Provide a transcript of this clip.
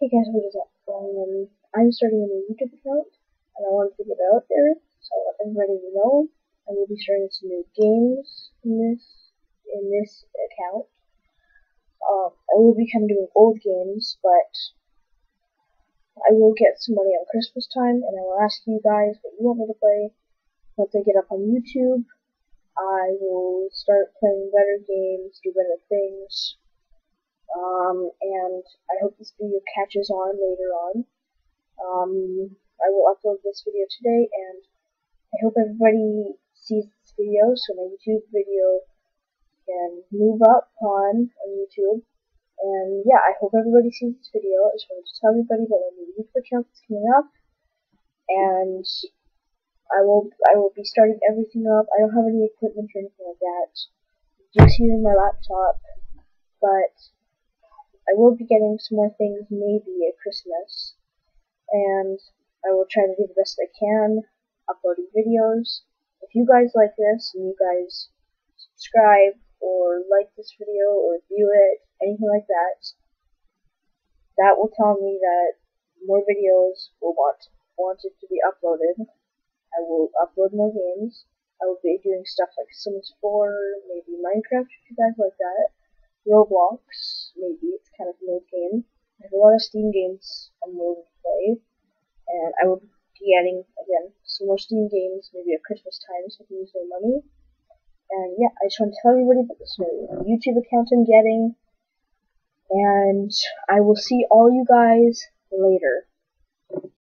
Hey guys, what is up? I'm starting a new YouTube account, and I wanted to get it out there, so I want everybody to know. I will be starting some new games in this account. I will be kind of doing old games, but I will get some money on Christmas time, and I will ask you guys what you want me to play. Once I get up on YouTube, I will start playing better games, do better things, and I hope this video catches on later on. I will upload this video today, and I hope everybody sees this video so my YouTube video can move up on YouTube. And yeah, I hope everybody sees this video. I just wanted to tell everybody about my new YouTube account that's coming up, and I will be starting everything up. I don't have any equipment or anything like that. I'm just using my laptop, but I will be getting some more things maybe at Christmas, and I will try to do the best I can, uploading videos. If you guys like this and you guys subscribe or like this video or view it, anything like that, that will tell me that more videos will wanted to be uploaded. I will upload more games. I will be doing stuff like Sims 4, maybe Minecraft if you guys like that. Roblox, maybe, it's kind of an old game. I have a lot of Steam games I'm willing to play. And I will be adding, again, some more Steam games, maybe at Christmas time, so I can use their money. And yeah, I just want to tell everybody about this new YouTube account I'm getting. And I will see all you guys later.